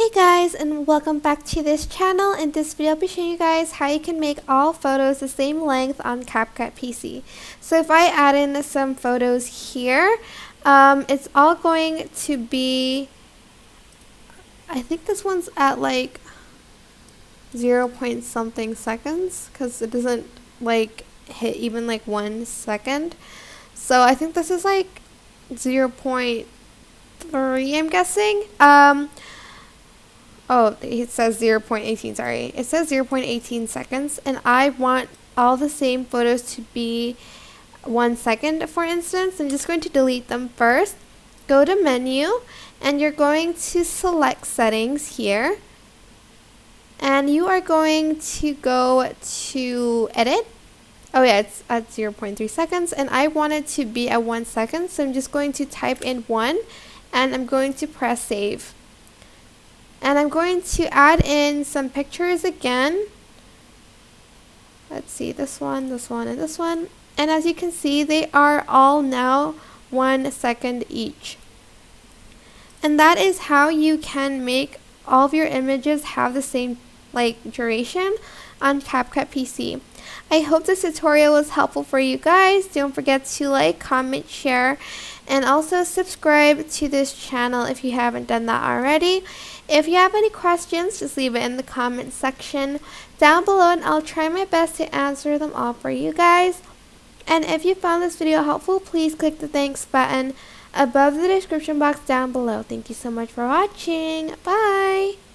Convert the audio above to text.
Hey guys, and welcome back to this channel. In this video I'll be showing you guys how you can make all photos the same length on CapCut PC. So if I add in some photos here, it's all going to be, I think this one's at like 0 point something seconds because it doesn't like hit even like 1 second. So I think this is like 0.3, I'm guessing. Oh, it says 0.18, sorry. It says 0.18 seconds, and I want all the same photos to be 1 second, for instance. I'm just going to delete them first. Go to menu, and you're going to select settings here. And you are going to go to edit. Oh yeah, it's at 0.3 seconds, and I want it to be at 1 second, so I'm just going to type in 1, and I'm going to press save. And I'm going to add in some pictures again. Let's see, this one, and this one. And as you can see, they are all now 1 second each. And that is how you can make all of your images have the same duration on CapCut PC. I hope this tutorial was helpful for you guys. Don't forget to like, comment, share, and also subscribe to this channel if you haven't done that already. If you have any questions, just leave it in the comment section down below, and I'll try my best to answer them all for you guys. And if you found this video helpful, please click the thanks button above the description box down below. Thank you so much for watching. Bye!